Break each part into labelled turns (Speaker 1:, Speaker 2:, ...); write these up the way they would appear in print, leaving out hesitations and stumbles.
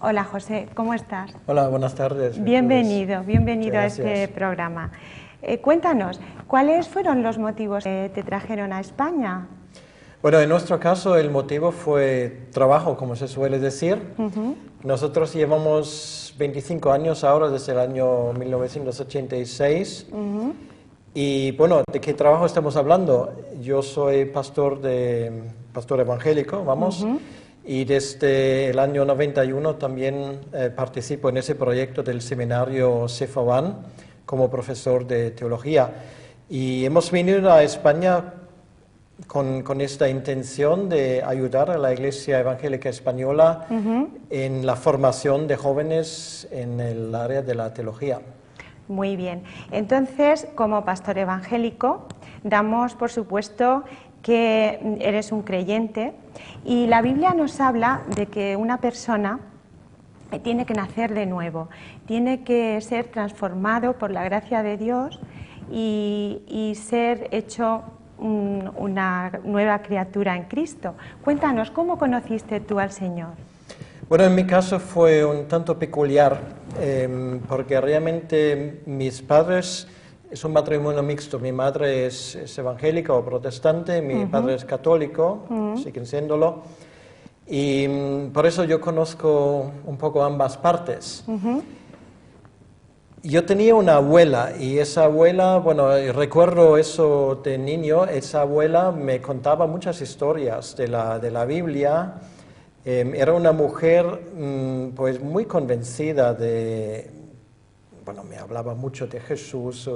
Speaker 1: Hola José, ¿cómo estás?
Speaker 2: Hola, buenas tardes.
Speaker 1: Bienvenido a
Speaker 2: Muchas
Speaker 1: este
Speaker 2: gracias.
Speaker 1: programa. Cuéntanos, ¿cuáles fueron los motivos que te trajeron a España?
Speaker 2: Bueno, en nuestro caso el motivo fue trabajo, como se suele decir.
Speaker 1: Ujú.
Speaker 2: Nosotros llevamos 25 años ahora, desde el año 1986.
Speaker 1: Ujú.
Speaker 2: Y bueno, ¿de qué trabajo estamos hablando? Yo soy pastor evangélico, vamos,
Speaker 1: Ujú.
Speaker 2: y desde el año 91 también participo en ese proyecto del seminario Cefaban como profesor de teología. Y hemos venido a España con esta intención de ayudar a la Iglesia Evangélica Española
Speaker 1: Ujú.
Speaker 2: en la formación de jóvenes en el área de la teología.
Speaker 1: Muy bien. Entonces, como pastor evangélico, damos por supuesto que eres un creyente y la Biblia nos habla de que una persona tiene que nacer de nuevo, tiene que ser transformado por la gracia de Dios y ser hecho una nueva criatura en Cristo. Cuéntanos, ¿cómo conociste tú al Señor?
Speaker 2: Bueno, en mi caso fue un tanto peculiar, porque realmente mis padres es un matrimonio mixto. Mi madre es evangélica o protestante, mi padre es católico, siguen siéndolo, y por eso yo conozco un poco ambas partes.
Speaker 1: Ujú.
Speaker 2: Yo tenía una abuela y esa abuela, bueno, recuerdo eso de niño, esa abuela me contaba muchas historias de la Biblia. Era una mujer pues muy convencida bueno, me hablaba mucho de Jesús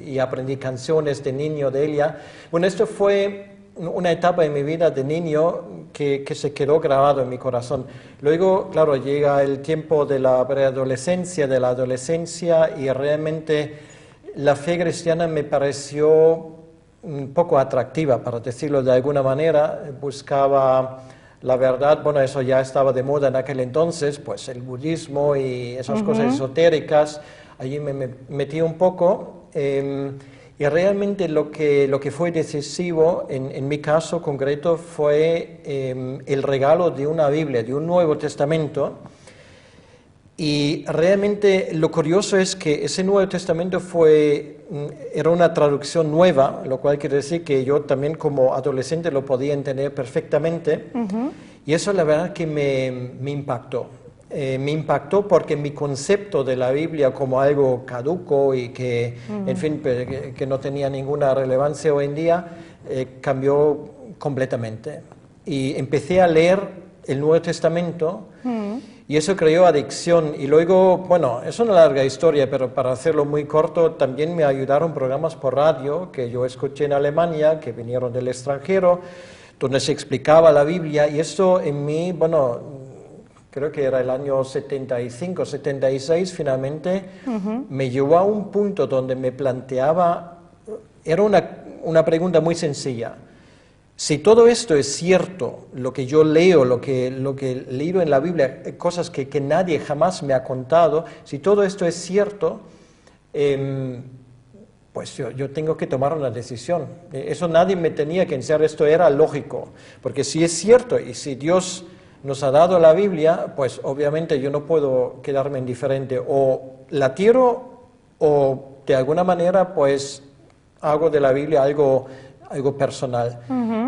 Speaker 2: y aprendí canciones de niño de ella. Bueno, esto fue una etapa en mi vida de niño que se quedó grabado en mi corazón. Luego, claro, llega el tiempo de la preadolescencia, de la adolescencia, y realmente la fe cristiana me pareció un poco atractiva, para decirlo de alguna manera. Buscaba la verdad, bueno, eso ya estaba de moda en aquel entonces, pues el budismo y esas cosas esotéricas. Allí me metí un poco. Y realmente lo que fue decisivo en mi caso concreto fue el regalo de una Biblia, de un Nuevo Testamento. Y realmente lo curioso es que ese Nuevo Testamento era una traducción nueva, lo cual quiere decir que yo también como adolescente lo podía entender perfectamente. Y eso la verdad que me impactó. Me impactó porque mi concepto de la Biblia como algo caduco y que, en fin, que no tenía ninguna relevancia hoy en día, cambió completamente. Y empecé a leer el Nuevo Testamento y eso creó adicción. Y luego, bueno, es una larga historia, pero para hacerlo muy corto, también me ayudaron programas por radio que yo escuché en Alemania, que vinieron del extranjero, donde se explicaba la Biblia. Y esto en mí, bueno, creo que era el año 75, 76, finalmente, me llevó a un punto donde me planteaba, era una pregunta muy sencilla. Si todo esto es cierto, lo que yo leo, lo que he leído en la Biblia, cosas que nadie jamás me ha contado, si todo esto es cierto, pues yo tengo que tomar una decisión. Eso nadie me tenía que enseñar, esto era lógico, porque si es cierto y si Dios nos ha dado la Biblia, pues obviamente yo no puedo quedarme indiferente, o la tiro o de alguna manera pues hago de la Biblia algo personal.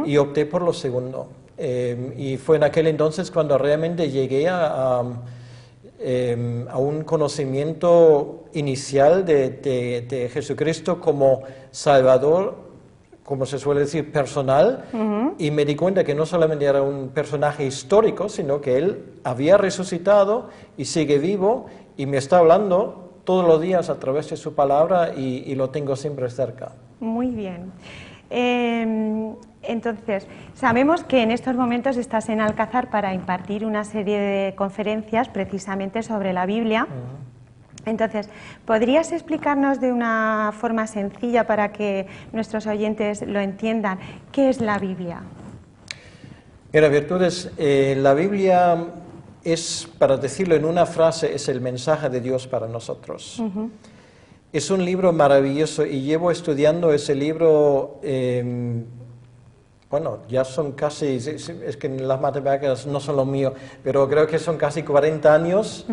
Speaker 2: Y opté por lo segundo. Y fue en aquel entonces cuando realmente llegué a un conocimiento inicial de Jesucristo como Salvador, como se suele decir, personal, y me di cuenta que no solamente era un personaje histórico, sino que Él había resucitado y sigue vivo y me está hablando todos los días a través de su palabra y lo tengo siempre cerca.
Speaker 1: Muy bien. Entonces, sabemos que en estos momentos estás en Alcázar para impartir una serie de conferencias precisamente sobre la Biblia. Entonces, ¿podrías explicarnos de una forma sencilla para que nuestros oyentes lo entiendan qué es la Biblia?
Speaker 2: Mira, Virtudes, la Biblia es, para decirlo en una frase, es el mensaje de Dios para nosotros. Es un libro maravilloso y llevo estudiando ese libro bueno, ya son casi, es que las matemáticas no son lo mío, pero creo que son casi 40 años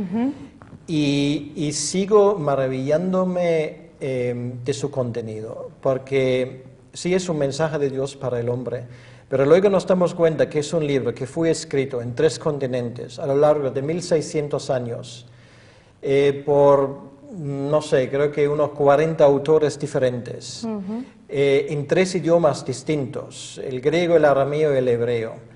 Speaker 2: y sigo maravillándome de su contenido, porque sí es un mensaje de Dios para el hombre, pero luego nos damos cuenta que es un libro que fue escrito en 3 continentes a lo largo de 1600 años por, no sé, creo que unos 40 autores diferentes, en 3 idiomas distintos, el griego, el arameo y el hebreo.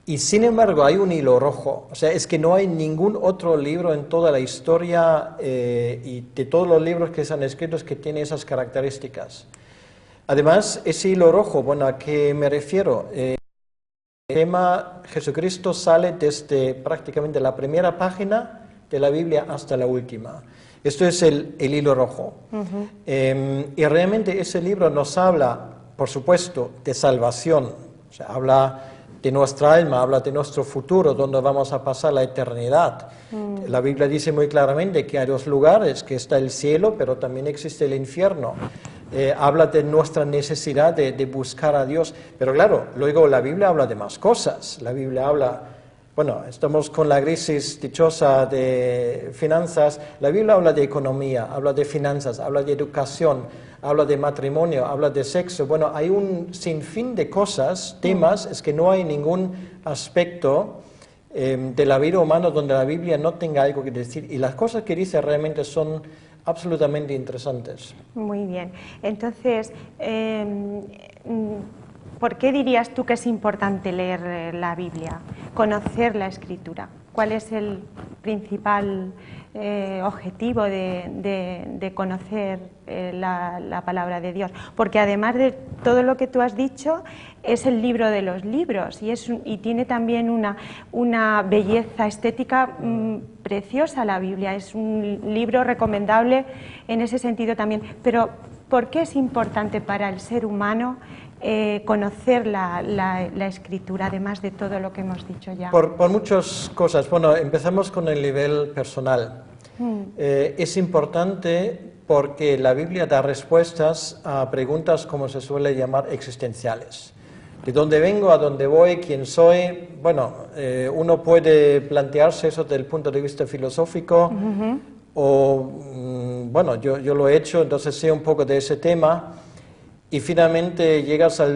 Speaker 2: Y sin embargo hay un hilo rojo, o sea, es que no hay ningún otro libro en toda la historia y de todos los libros que se han escrito que tiene esas características. Además, ese hilo rojo, bueno, ¿a qué me refiero? El tema Jesucristo sale desde prácticamente la primera página de la Biblia hasta la última. Esto es el hilo rojo. Y realmente ese libro nos habla, por supuesto, de salvación. O sea, habla de nuestra alma, habla de nuestro futuro, donde vamos a pasar la eternidad. La Biblia dice muy claramente que hay 2 lugares, que está el cielo, pero también existe el infierno. Habla de nuestra necesidad de buscar a Dios. Pero claro, luego la Biblia habla de más cosas. La Biblia habla, bueno, estamos con la crisis dichosa de finanzas. La Biblia habla de economía, habla de finanzas, habla de educación, habla de matrimonio, habla de sexo. Bueno, hay un sinfín de cosas, temas, es que no hay ningún aspecto de la vida humana donde la Biblia no tenga algo que decir. Y las cosas que dice realmente son absolutamente interesantes.
Speaker 1: Muy bien. Entonces, ¿por qué dirías tú que es importante leer la Biblia, conocer la Escritura? ¿Cuál es el principal objetivo de conocer la palabra de Dios? Porque además de todo lo que tú has dicho, es el libro de los libros y tiene también una belleza estética preciosa la Biblia. Es un libro recomendable en ese sentido también. Pero ¿por qué es importante para el ser humano conocer la Escritura, además de todo lo que hemos dicho ya?
Speaker 2: Por muchas cosas. Bueno, empezamos con el nivel personal. Es importante porque la Biblia da respuestas a preguntas, como se suele llamar, existenciales. ¿De dónde vengo? ¿A dónde voy? ¿Quién soy? Bueno, uno puede plantearse eso desde el punto de vista filosófico o, bueno, yo lo he hecho, entonces sé un poco de ese tema. Y finalmente llegas a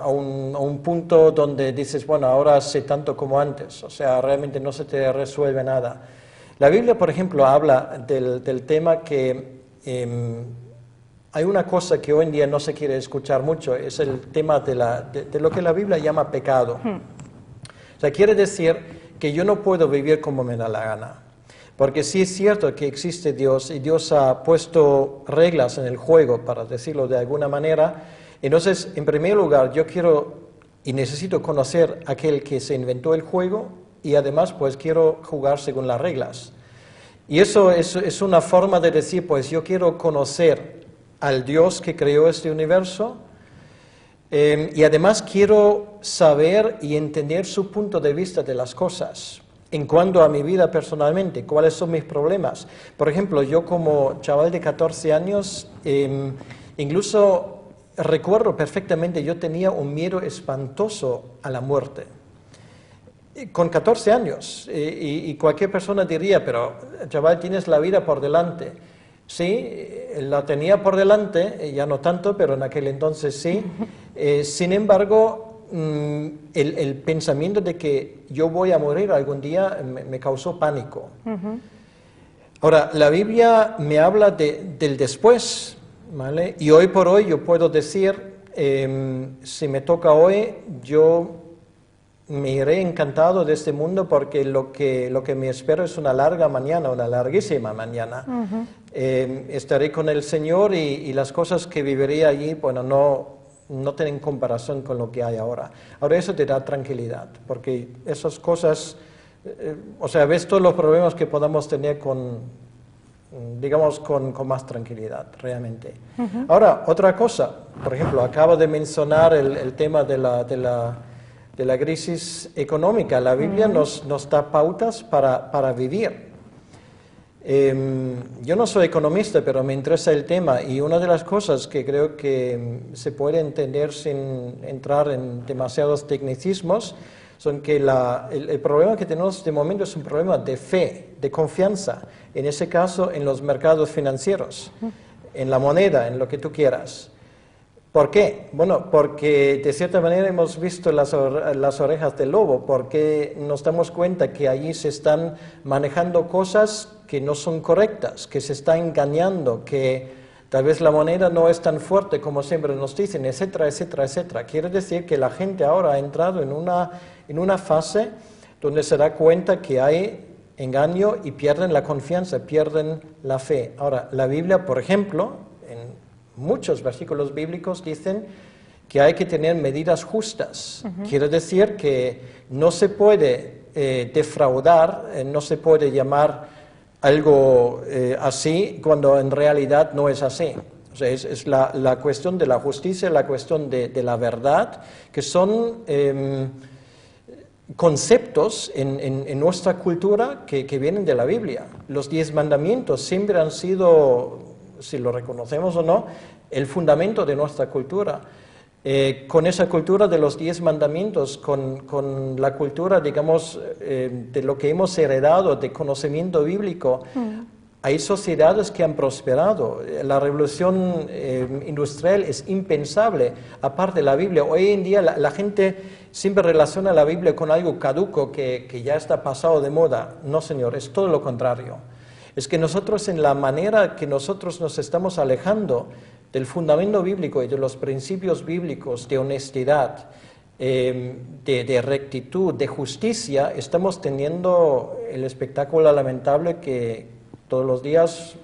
Speaker 2: un punto donde dices, bueno, ahora sé tanto como antes, o sea, realmente no se te resuelve nada. La Biblia, por ejemplo, habla del tema que hay una cosa que hoy en día no se quiere escuchar mucho, es el tema de lo que la Biblia llama pecado. O sea, quiere decir que yo no puedo vivir como me da la gana. Porque sí es cierto que existe Dios y Dios ha puesto reglas en el juego, para decirlo de alguna manera. Entonces, en primer lugar, yo quiero y necesito conocer a aquel que se inventó el juego y además pues quiero jugar según las reglas. Y eso es una forma de decir, pues yo quiero conocer al Dios que creó este universo y además quiero saber y entender su punto de vista de las cosas. En cuanto a mi vida personalmente, ¿cuáles son mis problemas? Por ejemplo, yo como chaval de 14 años, incluso recuerdo perfectamente, yo tenía un miedo espantoso a la muerte. Con 14 años, y cualquier persona diría, pero chaval, tienes la vida por delante. Sí, la tenía por delante, ya no tanto, pero en aquel entonces sí. Sin embargo, el pensamiento de que yo voy a morir algún día me causó pánico. Ahora, la Biblia me habla del después, ¿vale? Y hoy por hoy yo puedo decir, si me toca hoy, yo me iré encantado de este mundo porque lo que me espero es una larga mañana, una larguísima mañana. Estaré con el Señor y las cosas que viviré allí, bueno, no tienen comparación con lo que hay ahora. Ahora eso te da tranquilidad, porque esas cosas, o sea, ves todos los problemas que podamos tener con más tranquilidad, realmente. Ahora, otra cosa, por ejemplo, acabo de mencionar el tema de la crisis económica. La Biblia nos da pautas para vivir. Yo no soy economista, pero me interesa el tema y una de las cosas que creo que se puede entender sin entrar en demasiados tecnicismos son que el problema que tenemos de momento es un problema de fe, de confianza, en ese caso en los mercados financieros, en la moneda, en lo que tú quieras. ¿Por qué? Bueno, porque de cierta manera hemos visto las orejas del lobo, porque nos damos cuenta que allí se están manejando cosas que no son correctas, que se está engañando, que tal vez la moneda no es tan fuerte como siempre nos dicen, etcétera, etcétera, etcétera. Quiere decir que la gente ahora ha entrado en una fase donde se da cuenta que hay engaño y pierden la confianza, pierden la fe. Ahora, la Biblia, por ejemplo, muchos versículos bíblicos dicen que hay que tener medidas justas. Quiere decir que no se puede defraudar, no se puede llamar algo así cuando en realidad no es así. O sea, es la cuestión de la justicia, la cuestión de la verdad, que son conceptos en nuestra cultura que vienen de la Biblia. Los 10 mandamientos siempre han sido, si lo reconocemos o no, el fundamento de nuestra cultura. Con esa cultura de los 10 mandamientos, con la cultura, digamos, de lo que hemos heredado de conocimiento bíblico, hay sociedades que han prosperado. La revolución industrial es impensable, aparte de la Biblia. Hoy en día la gente siempre relaciona la Biblia con algo caduco que ya está pasado de moda. No, señor, es todo lo contrario. Es que nosotros, en la manera que nosotros nos estamos alejando del fundamento bíblico y de los principios bíblicos de honestidad, de rectitud, de justicia, estamos teniendo el espectáculo lamentable que todos los días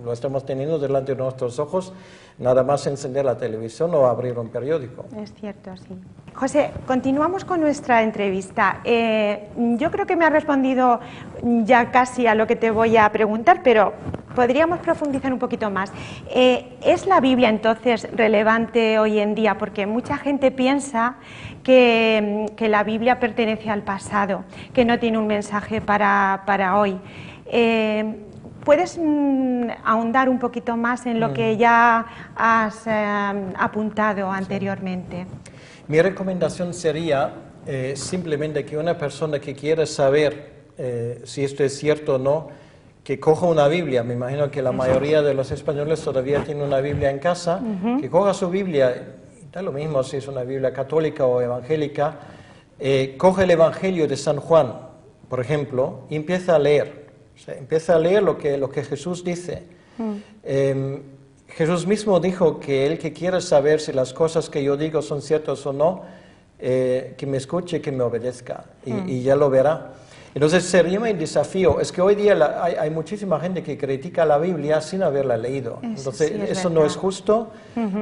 Speaker 2: lo estamos teniendo delante de nuestros ojos, nada más encender la televisión o abrir un periódico.
Speaker 1: Es cierto, sí. José, continuamos con nuestra entrevista. Yo creo que me has respondido ya casi a lo que te voy a preguntar, pero podríamos profundizar un poquito más. ¿Es la Biblia entonces relevante hoy en día? Porque mucha gente piensa que la Biblia pertenece al pasado, que no tiene un mensaje para hoy. ¿Puedes ahondar un poquito más en lo que ya has apuntado anteriormente?
Speaker 2: Mi recomendación sería simplemente que una persona que quiera saber si esto es cierto o no, que coja una Biblia. Me imagino que la mayoría de los españoles todavía tienen una Biblia en casa, que coja su Biblia, da lo mismo si es una Biblia católica o evangélica, coge el Evangelio de San Juan, por ejemplo, y empieza a leer. O sea, empieza a leer lo que Jesús dice. Jesús mismo dijo que el que quiera saber si las cosas que yo digo son ciertas o no, que me escuche y que me obedezca, y ya lo verá. Entonces sería un desafío. Es que hoy día hay muchísima gente que critica la Biblia sin haberla leído. Entonces
Speaker 1: sí,
Speaker 2: eso no es justo.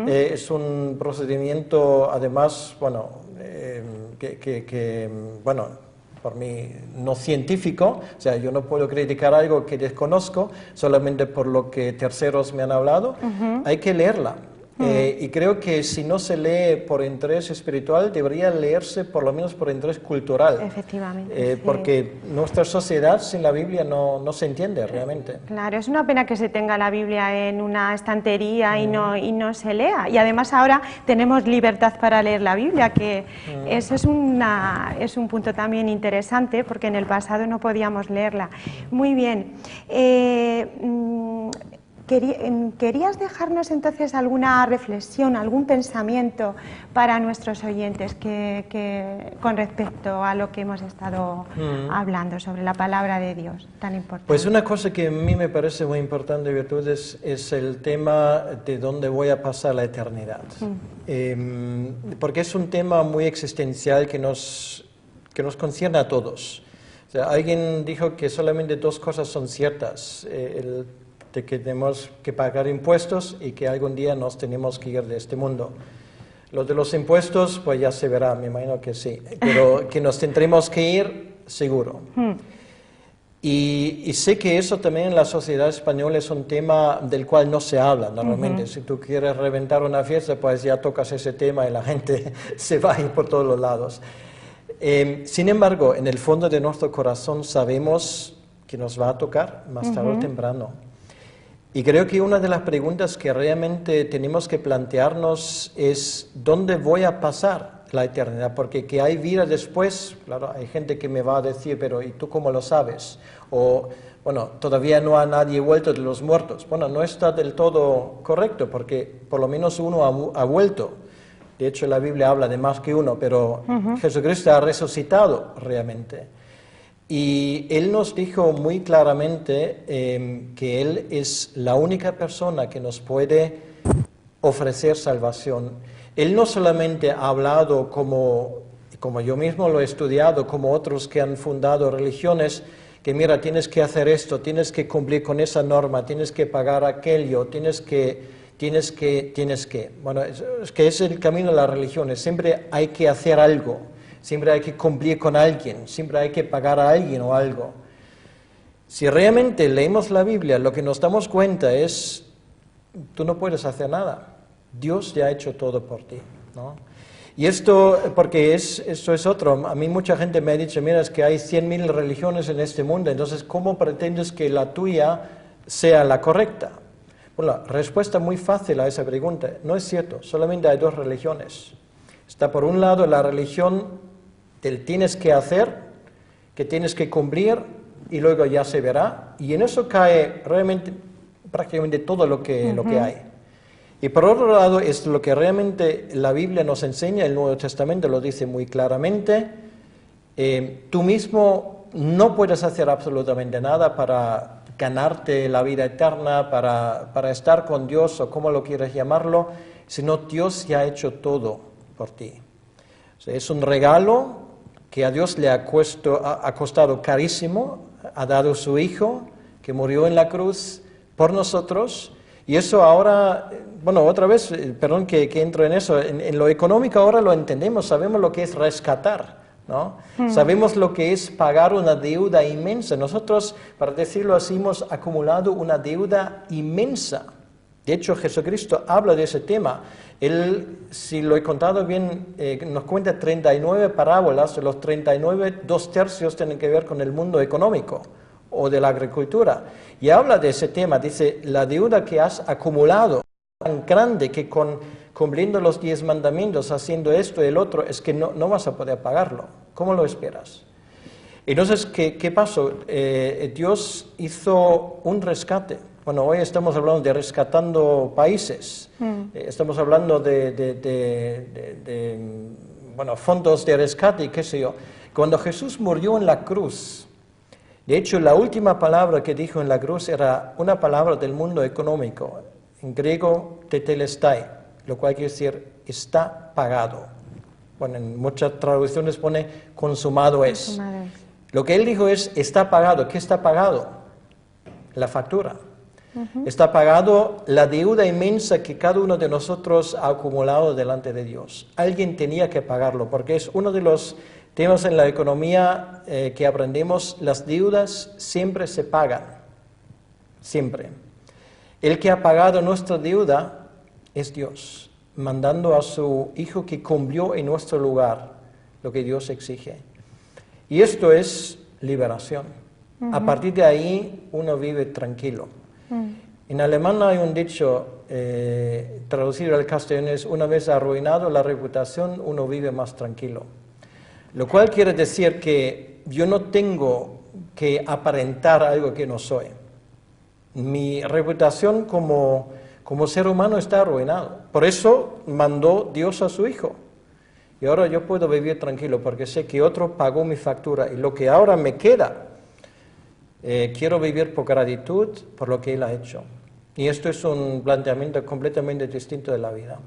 Speaker 2: Es un procedimiento, además, bueno, bueno, por mí no científico. O sea, yo no puedo criticar algo que desconozco solamente por lo que terceros me han hablado. Hay que leerla. Y creo que si no se lee por interés espiritual, debería leerse por lo menos por interés cultural.
Speaker 1: Efectivamente. Sí.
Speaker 2: Porque nuestra sociedad sin la Biblia no se entiende realmente.
Speaker 1: Claro, es una pena que se tenga la Biblia en una estantería y no se lea. Y además ahora tenemos libertad para leer la Biblia, que eso es un punto también interesante, porque en el pasado no podíamos leerla. Muy bien. ¿Querías dejarnos entonces alguna reflexión, algún pensamiento para nuestros oyentes con respecto a lo que hemos estado hablando sobre la palabra de Dios, tan importante?
Speaker 2: Pues una cosa que a mí me parece muy importante, Virtudes, es el tema de dónde voy a pasar la eternidad. Porque es un tema muy existencial que nos concierne a todos. O sea, alguien dijo que solamente 2 cosas son ciertas. De que tenemos que pagar impuestos y que algún día nos tenemos que ir de este mundo. Lo de los impuestos, pues ya se verá, me imagino que sí, pero que nos tendremos que ir, seguro. Y sé que eso también en la sociedad española es un tema del cual no se habla normalmente. Si tú quieres reventar una fiesta, pues ya tocas ese tema y la gente se va a ir por todos los lados. Sin embargo, en el fondo de nuestro corazón sabemos que nos va a tocar más tarde o temprano. Y creo que una de las preguntas que realmente tenemos que plantearnos es ¿dónde voy a pasar la eternidad? Porque que hay vida después, claro, hay gente que me va a decir, pero ¿y tú cómo lo sabes? O, bueno, todavía no ha nadie vuelto de los muertos. Bueno, no está del todo correcto, porque por lo menos uno ha vuelto. De hecho, la Biblia habla de más que uno, pero Jesucristo ha resucitado realmente. Y Él nos dijo muy claramente que Él es la única persona que nos puede ofrecer salvación. Él no solamente ha hablado como yo mismo lo he estudiado, como otros que han fundado religiones, que mira, tienes que hacer esto, tienes que cumplir con esa norma, tienes que pagar aquello, tienes que. Bueno, es que es el camino de las religiones, siempre hay que hacer algo, siempre hay que cumplir con alguien, siempre hay que pagar a alguien o algo. Si realmente leemos la Biblia, lo que nos damos cuenta es, tú no puedes hacer nada, Dios ya ha hecho todo por ti, ¿no? Y esto, porque esto es otro, a mí mucha gente me ha dicho, mira, es que hay 100.000 religiones en este mundo, entonces, ¿cómo pretendes que la tuya sea la correcta? Bueno, la respuesta muy fácil a esa pregunta, no es cierto, solamente hay dos religiones. Está por un lado la religión del tienes que hacer, que tienes que cumplir y luego ya se verá, y en eso cae realmente prácticamente todo lo que hay. Y por otro lado es lo que realmente la Biblia nos enseña, el Nuevo Testamento lo dice muy claramente, tú mismo no puedes hacer absolutamente nada para ganarte la vida eterna, para estar con Dios o como lo quieras llamarlo, sino Dios ya ha hecho todo por ti. O sea, es un regalo que a Dios le ha costado carísimo, ha dado su Hijo, que murió en la cruz por nosotros, y eso ahora, bueno, otra vez, perdón que entro en eso, en lo económico ahora lo entendemos, sabemos lo que es rescatar, ¿no? Sabemos lo que es pagar una deuda inmensa. Nosotros, para decirlo así, hemos acumulado una deuda inmensa. De hecho, Jesucristo habla de ese tema. Él, si lo he contado bien, nos cuenta 39 parábolas, de los 39, 2/3 tienen que ver con el mundo económico o de la agricultura. Y habla de ese tema, dice, la deuda que has acumulado tan grande que cumpliendo los 10 mandamientos, haciendo esto y el otro, es que no vas a poder pagarlo. ¿Cómo lo esperas? Entonces, ¿qué pasó? Dios hizo un rescate. Bueno, hoy estamos hablando de rescatando países. Estamos hablando de fondos de rescate y qué sé yo. Cuando Jesús murió en la cruz, de hecho, la última palabra que dijo en la cruz era una palabra del mundo económico, en griego, tetelestai, lo cual quiere decir, está pagado. Bueno, en muchas traducciones pone, consumado es. Lo que él dijo es, está pagado. ¿Qué está pagado? La factura. Está pagado la deuda inmensa que cada uno de nosotros ha acumulado delante de Dios. Alguien tenía que pagarlo, porque es uno de los temas en la economía que aprendemos, las deudas siempre se pagan, siempre. El que ha pagado nuestra deuda es Dios, mandando a su Hijo que cumplió en nuestro lugar lo que Dios exige. Y esto es liberación. A partir de ahí uno vive tranquilo. En alemán hay un dicho, traducido al castellano es, una vez arruinado la reputación, uno vive más tranquilo. Lo cual quiere decir que yo no tengo que aparentar algo que no soy. Mi reputación como ser humano está arruinado. Por eso mandó Dios a su Hijo. Y ahora yo puedo vivir tranquilo porque sé que otro pagó mi factura. Y lo que ahora me queda, quiero vivir por gratitud por lo que Él ha hecho. Y esto es un planteamiento completamente distinto de la vida.